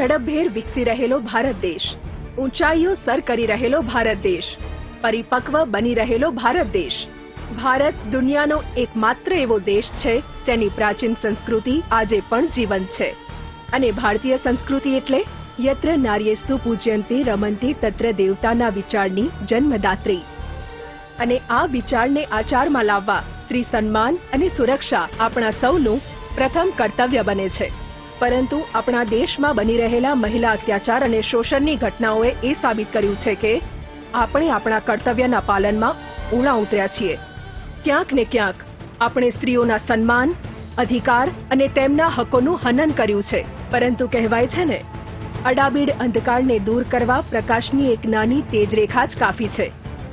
ઝડપભેર વિકસી રહેલો ભારત દેશ, ઊંચાઈઓ સર કરી રહેલો ભારત દેશ, પરિપક્વ બની રહેલો ભારત દેશ. ભારત દુનિયાનો એકમાત્ર એવો દેશ છે જેની પ્રાચીન સંસ્કૃતિ આજે પણ જીવંત છે. અને ભારતીય સંસ્કૃતિ એટલે યત્ર નાર્યેસ્તુ પૂજ્યંતે રમંતે તત્ર દેવતાના વિચારની જન્મદાત્રી. અને આ વિચારને આચારમાં લાવવા સ્ત્રી સન્માન અને સુરક્ષા આપણા સૌનું પ્રથમ કર્તવ્ય બને છે. પરંતુ આપણા દેશમાં બની રહેલા મહિલા અત્યાચાર અને શોષણની ઘટનાઓએ એ સાબિત કર્યું છે કે આપણે આપણા કર્તવ્યના પાલનમાં ઊણા ઉતર્યા છીએ. ક્યાંક ને ક્યાંક આપણે સ્ત્રીઓના સન્માન, અધિકાર અને તેમના હકોનું હનન કર્યું છે. પરંતુ કહેવાય છે ને, અડાબીડ અંધકારને દૂર કરવા પ્રકાશની એક નાની તેજ રેખા જ કાફી છે.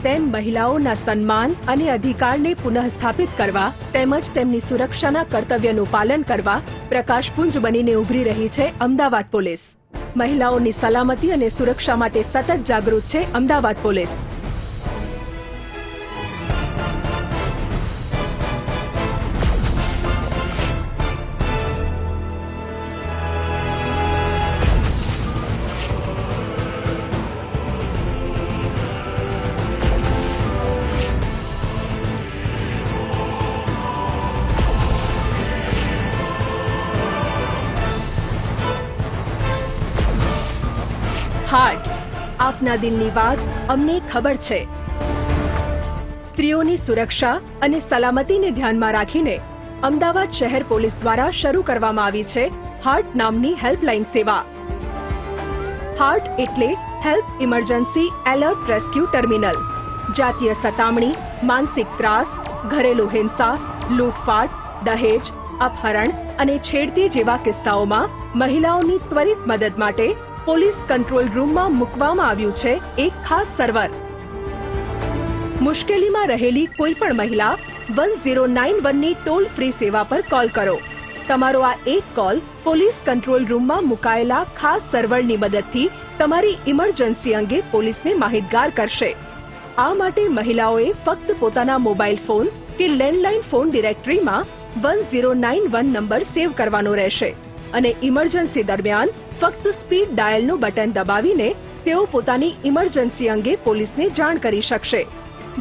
તેમ મહિલાઓના સન્માન અને અધિકારને પુનઃસ્થાપિત કરવા તેમજ તેમની સુરક્ષાના કર્તવ્યનું પાલન કરવા પ્રકાશપુંજ બનીને ઉભરી રહી છે અમદાવાદ પોલીસ. મહિલાઓની સલામતી અને સુરક્ષા માટે સતત જાગૃત છે અમદાવાદ પોલીસ. હાર્ટ, આપના દિલની વાત અમને ખબર છે. સ્ત્રીઓની સુરક્ષા અને સલામતીને ધ્યાનમાં રાખીને અમદાવાદ શહેર પોલીસ દ્વારા શરૂ કરવામાં આવી છે હાર્ટ નામની હેલ્પલાઇન સેવા. હાર્ટ એટલે help emergency alert rescue terminal. જાતીય સતામણી, માનસિક ત્રાસ, ઘરેલુ હિંસા, લૂંટફાટ, દહેજ, અપહરણ અને છેડતી જેવા કિસ્સાઓમાં મહિલાઓની ત્વરિત મદદ માટે પોલીસ કંટ્રોલ રૂમમાં મૂકવામાં આવ્યું છે એક ખાસ સર્વર. મુશ્કેલીમાં રહેલી કોઈ પણ મહિલા 1091ની ટોલ ફ્રી સેવા પર કોલ કરો. તમારો આ એક કોલ પોલીસ કંટ્રોલ રૂમમાં મુકાયેલા ખાસ સર્વરની મદદથી તમારી ઇમરજન્સી અંગે પોલીસને માહિતગાર કરશે. આ માટે મહિલાઓએ ફક્ત પોતાના મોબાઈલ ફોન કે લેન્ડલાઇન ફોન ડિરેક્ટરીમાં 1091 નંબર સેવ કરવાનો રહેશે અને ઇમરજન્સી દરમિયાન ફક્ત સ્પીડ ડાયલનું બટન દબાવીને તેઓ પોતાની ઇમરજન્સી અંગે પોલીસને જાણ કરી શકશે.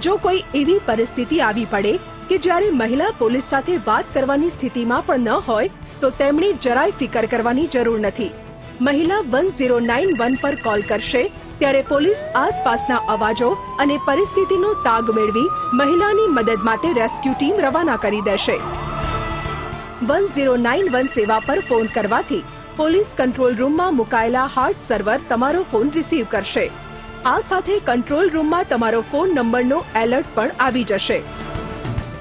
જો કોઈ એવી પરિસ્થિતિ આવી પડે કે જ્યારે મહિલા પોલીસ સાથે વાત કરવાની સ્થિતિમાં પણ ન હોય તો તેમણે જરાય ફિકર કરવાની જરૂર નથી. મહિલા 1091 પર કોલ કરશે ત્યારે પોલીસ આસપાસના અવાજો અને પરિસ્થિતિનો તાગ મેળવી મહિલાની મદદ માટે રેસ્ક્યુ ટીમ રવાના કરી દેશે. 1091 સેવા પર ફોન કરવાથી પોલીસ કંટ્રોલ રૂમમાં મુકાયેલા હાર્ટ સર્વર તમારો ફોન રિસીવ કરશે. આ સાથે કંટ્રોલ રૂમમાં તમારો ફોન નંબરનો એલર્ટ પણ આવી જશે.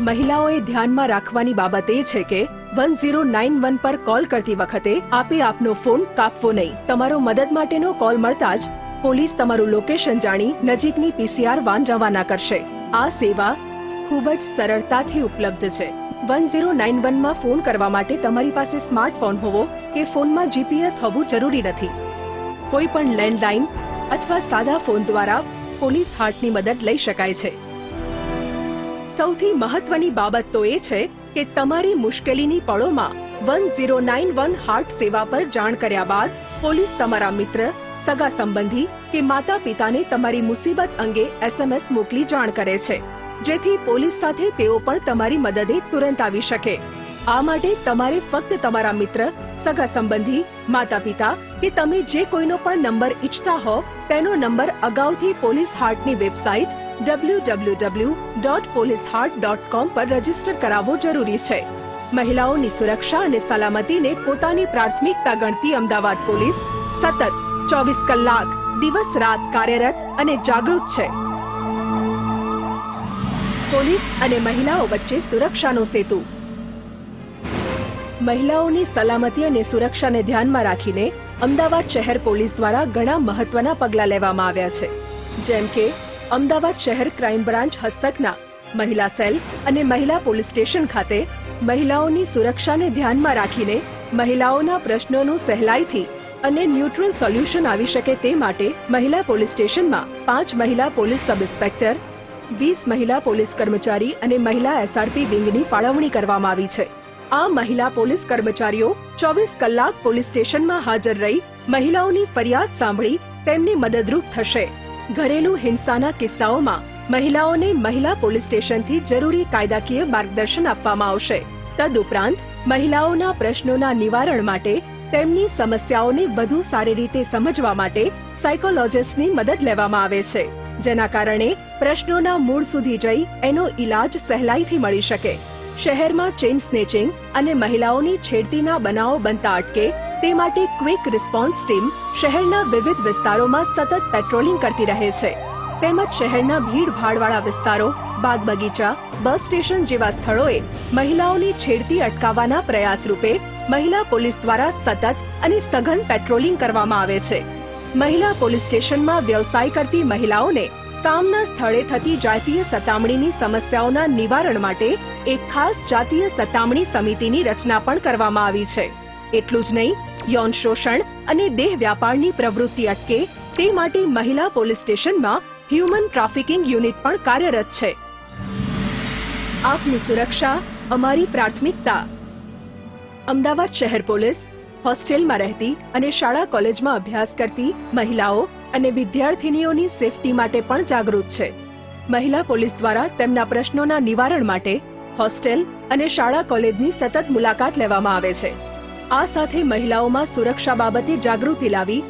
મહિલાઓએ ધ્યાનમાં રાખવાની બાબત એ છે કે 1091 પર કોલ કરતી વખતે આપે આપનો ફોન કાપવો નહીં. તમારો મદદ માટેનો કોલ મળતા જ પોલીસ તમારું લોકેશન જાણી નજીકની પીસીઆર વાન રવાના કરશે. આ સેવા ખૂબ જ સરળતાથી ઉપલબ્ધ છે. 1091માં ફોન કરવા માટે તમારી પાસે સ્માર્ટફોન હોવો કે ફોનમાં જીપીએસ હોવું જરૂરી નથી. કોઈ પણ લેન્ડલાઇન અથવા સાદા ફોન દ્વારા પોલીસ હાર્ટની મદદ લઈ શકાય છે. સૌથી મહત્વની બાબત તો એ છે કે તમારી મુશ્કેલીની પળોમાં 1091 હાર્ટ સેવા પર જાણ કર્યા બાદ પોલીસ તમારા મિત્ર, સગા સંબંધી કે માતા પિતાને તમારી મુસીબત અંગે SMS મોકલી જાણ કરે છે, જેથી પોલીસ સાથે તેઓ પણ તમારી મદદે તુરંત આવી શકે. આ માટે તમારે ફક્ત તમારા મિત્ર, સગા સંબંધી, માતા પિતા કે તમે જે કોઈનો પણ નંબર ઈચ્છતા હો તેનો નંબર અગાઉથી પોલીસ હાર્ટની વેબસાઇટ www.policeheart.com પર રજીસ્ટર કરાવવો જરૂરી છે. મહિલાઓની સુરક્ષા અને સલામતીને પોતાની પ્રાથમિકતા ગણતી અમદાવાદ પોલીસ સતત 24 કલાક દિવસ રાત કાર્યરત અને જાગૃત છે. પોલીસ અને મહિલાઓ વચ્ચે સુરક્ષાનો સેતુ. મહિલાઓની સલામતી અને સુરક્ષાને ધ્યાનમાં રાખીને અમદાવાદ શહેર પોલીસ દ્વારા ઘણા મહત્વના પગલાં લેવામાં આવ્યા છે. જેમ કે અમદાવાદ શહેર ક્રાઇમ બ્રાન્ચ હસ્તકના મહિલા સેલ અને મહિલા પોલીસ સ્ટેશન ખાતે મહિલાઓની સુરક્ષાને ધ્યાનમાં રાખીને મહિલાઓના પ્રશ્નોનું સહેલાઈથી અને ન્યુટ્રલ સોલ્યુશન આવી શકે તે માટે મહિલા પોલીસ સ્ટેશનમાં 5 મહિલા પોલીસ સબ ઇન્સ્પેક્ટર, 20 મહિલા પોલીસ કર્મચારી અને મહિલા એસઆરપી વિંગની ફાળવણી કરવામાં આવી છે. આ મહિલા પોલીસ કર્મચારીઓ 24 કલાક પોલીસ સ્ટેશનમાં હાજર રહી મહિલાઓની ફરિયાદ સાંભળી તેમને મદદરૂપ થશે. ઘરેલુ હિંસાના કિસ્સાઓમાં મહિલાઓને મહિલા પોલીસ સ્ટેશનથી જરૂરી કાયદાકીય માર્ગદર્શન આપવામાં આવશે. તદુપરાંત મહિલાઓના પ્રશ્નોના નિવારણ માટે તેમની સમસ્યાઓને વધુ સારી રીતે સમજવા માટે સાયકોલોજિસ્ટની મદદ લેવામાં આવે છે, જેના કારણે પ્રશ્નોના મૂળ સુધી જઈ એનો ઈલાજ સહેલાઈથી મળી શકે. શહેરમાં ચેઇન સ્નેચિંગ અને મહિલાઓની છેડતીના બનાવો બનતા અટકે તે માટે ક્વિક રિસ્પોન્સ ટીમ શહેરના વિવિધ વિસ્તારોમાં સતત પેટ્રોલિંગ કરતી રહે છે. તેમજ શહેરના ભીડભાડવાળા વિસ્તારો, બાગ બગીચા, બસ સ્ટેશન જેવા સ્થળોએ મહિલાઓની છેડતી અટકાવવાના પ્રયાસ રૂપે મહિલા પોલીસ દ્વારા સતત અને સઘન પેટ્રોલિંગ કરવામાં આવે છે. મહિલા પોલીસ સ્ટેશનમાં વ્યવસાય કરતી મહિલાઓને કામના સ્થળે થતી જાતીય સતામણીની સમસ્યાઓના નિવારણ માટે એક ખાસ જાતીય સતામણી સમિતિની રચના પણ કરવામાં આવી છે. એટલું જ નહીં, યૌન શોષણ અને દેહ વ્યાપારની પ્રવૃત્તિ અટકે તે માટે મહિલા પોલીસ સ્ટેશનમાં હ્યુમન ટ્રાફિકિંગ યુનિટ પણ કાર્યરત છે. આપની સુરક્ષા અમારી પ્રાથમિકતા. અમદાવાદ શહેર પોલીસ હોસ્ટેલમાં રહેતી અને શાળા કોલેજમાં અભ્યાસ કરતી મહિલાઓ અને વિદ્યાર્થીનીઓની સેફટી માટે પણ જાગૃત છે. મહિલા પોલીસ દ્વારા તેમના પ્રશ્નોના નિવારણ માટે હોસ્ટેલ અને શાળા કોલેજની સતત મુલાકાત લેવામાં આવે છે. આ સાથે મહિલાઓમાં સુરક્ષા બાબતે જાગૃતિ લાવી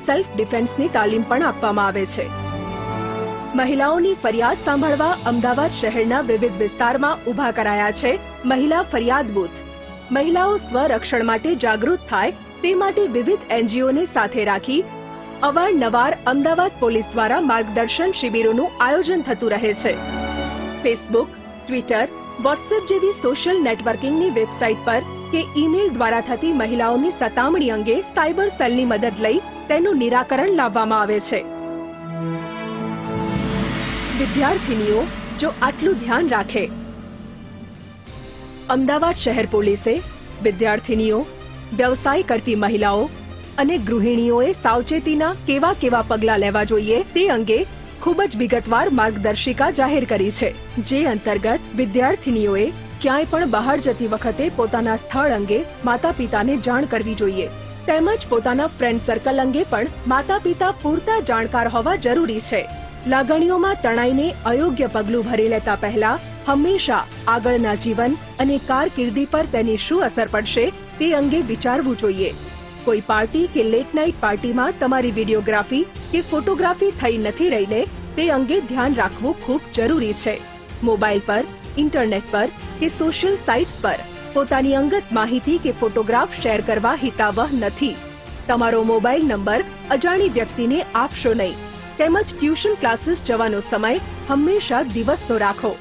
સેલ્ફ ડિફેન્સની તાલીમ પણ આપવામાં આવે છે. મહિલાઓની ફરિયાદ સાંભળવા અમદાવાદ શહેરના વિવિધ વિસ્તારમાં ઊભા કરાયા છે મહિલા ફરિયાદ બૂથ. મહિલાઓ સ્વરક્ષણ માટે જાગૃત થાય તે માટે વિવિધ એનજીઓને સાથે રાખી અવારનવાર અમદાવાદ પોલીસ દ્વારા માર્ગદર્શન શિબિરોનું આયોજન થતું રહે છે. ફેસબુક, ટ્વિટર, વોટ્સએપ જેવી સોશિયલ નેટવર્કિંગની વેબસાઇટ પર કે ઈમેલ દ્વારા થતી મહિલાઓની સતામણી અંગે સાયબર સેલની મદદ લઈ તેનું નિરાકરણ લાવવામાં આવે છે. વિદ્યાર્થીનીઓ જો આટલું ધ્યાન રાખે. અમદાવાદ શહેર પોલીસે વિદ્યાર્થીનીઓ, વ્યવસાય કરતી મહિલાઓ અને ગૃહિણીઓએ સાવચેતીના કેવા પગલાં લેવા જોઈએ તે અંગે ખૂબ જ વિગતવાર માર્ગદર્શિકા જાહેર કરી છે, જે અંતર્ગત વિદ્યાર્થીનીઓએ ક્યાંય પણ બહાર જતી વખતે પોતાના સ્થળ અંગે માતા પિતાને જાણ કરવી જોઈએ. તેમજ પોતાના ફ્રેન્ડ સર્કલ અંગે પણ માતા પિતા પૂરતા જાણકાર હોવા જરૂરી છે. લાગણીઓમાં તણાઈને અયોગ્ય પગલું ભરી લેતા પહેલા હંમેશા આગળના જીવન અને કારકિર્દી પર તેની શું અસર પડશે તે અંગે વિચારવું જોઈએ. કોઈ પાર્ટી કે લેટ નાઇટ પાર્ટીમાં તમારી વિડીયોગ્રાફી કે ફોટોગ્રાફી થઈ નથી રહીને તે અંગે ધ્યાન રાખવું ખૂબ જરૂરી છે. મોબાઈલ પર, ઇન્ટરનેટ પર કે સોશિયલ સાઇટ્સ પર પોતાની અંગત માહિતી કે ફોટોગ્રાફ શેર કરવા હિતાવહ નથી. તમારો મોબાઈલ નંબર અજાણી વ્યક્તિને આપશો નહીં. તેમજ ટ્યુશન ક્લાસીસ જવાનો સમય હંમેશા દિવસનો રાખો.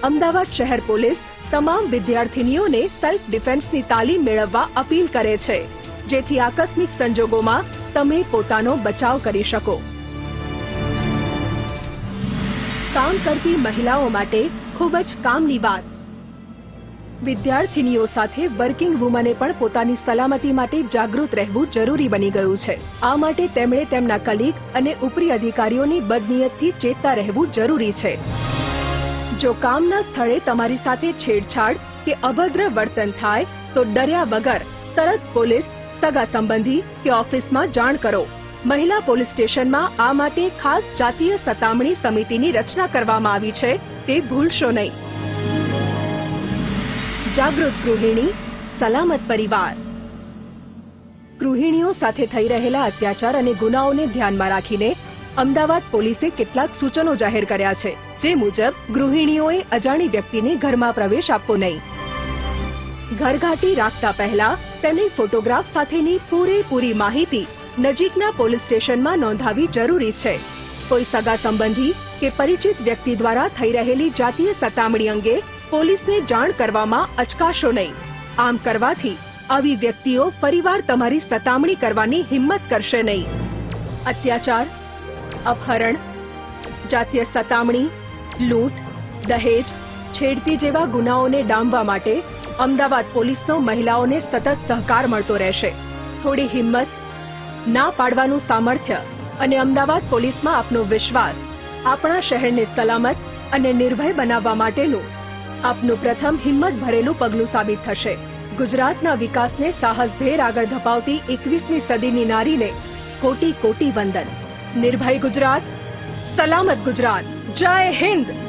અમદાવાદ શહેર પોલીસ તમામ વિદ્યાર્થીનીઓને સેલ્ફ ડિફેન્સની તાલીમ મેળવવા અપીલ કરે છે, જેથી આકસ્મિક સંજોગોમાં તમે પોતાનો બચાવ કરી શકો. કામ કરતી મહિલાઓ માટે ખૂબ જ કામની વાત. વિદ્યાર્થીનીઓ સાથે વર્કિંગ વુમને પણ પોતાની સલામતી માટે જાગૃત રહેવું જરૂરી બની ગયું છે. આ માટે તેમણે તેમના કલીગ અને ઉપરી અધિકારીઓની બદનિયતથી ચેતતા રહેવું જરૂરી છે. જો કામના સ્થળે તમારી સાથે છેડછાડ કે અભદ્ર વર્તન થાય તો ડર્યા વગર તરત પોલીસ, સગા સંબંધી કે ઓફિસમાં જાણ કરો. મહિલા પોલીસ સ્ટેશનમાં આ માટે ખાસ જાતીય સતામણી સમિતિની રચના કરવામાં આવી છે, તે ભૂલશો નહીં. જાગૃત ગૃહિણી, સલામત પરિવાર. ગૃહિણીઓ સાથે થઈ રહેલા અત્યાચાર અને ગુનાઓને ધ્યાનમાં રાખીને અમદાવાદ પોલીસે કેટલાક સૂચનો જાહેર કર્યા છે, જે મુજબ ગૃહિણીઓએ અજાણી વ્યક્તિને ઘરમાં પ્રવેશ આપવો નહીં. ઘરઘાટી રાખતા પહેલા તેની ફોટોગ્રાફ સાથેની પૂરેપૂરી માહિતી નજીકના પોલીસ સ્ટેશનમાં નોંધાવી જરૂરી છે. કોઈ સગા સંબંધી કે પરિચિત વ્યક્તિ દ્વારા થઈ રહેલી જાતીય સતામણી અંગે પોલીસને જાણ કરવામાં અચકાશો નહીં. આમ કરવાથી આવી વ્યક્તિઓ ફરીવાર તમારી સતામણી કરવાની હિંમત કરશે નહીં. અત્યાચાર, અપહરણ, જાતીય સતામણી, લૂંટ, દહેજ, છેડતી જેવા ગુનાઓને ડામવા માટે અમદાવાદ પોલીસનો મહિલાઓને સતત સહકાર મળતો રહેશે. થોડી હિંમત, ના પાડવાનું સામર્થ્ય અને અમદાવાદ પોલીસમાં આપનો વિશ્વાસ આપણા શહેરને સલામત અને નિર્ભય બનાવવા માટેનું આપનું પ્રથમ હિંમત ભરેલું પગલું સાબિત થશે. ગુજરાતના વિકાસને સાહસભેર આગળ ધપાવતી 21મી સદીની નારીને કોટી કોટી વંદન. નિર્ભય ગુજરાત, સલામત ગુજરાત. જય હિન્દ.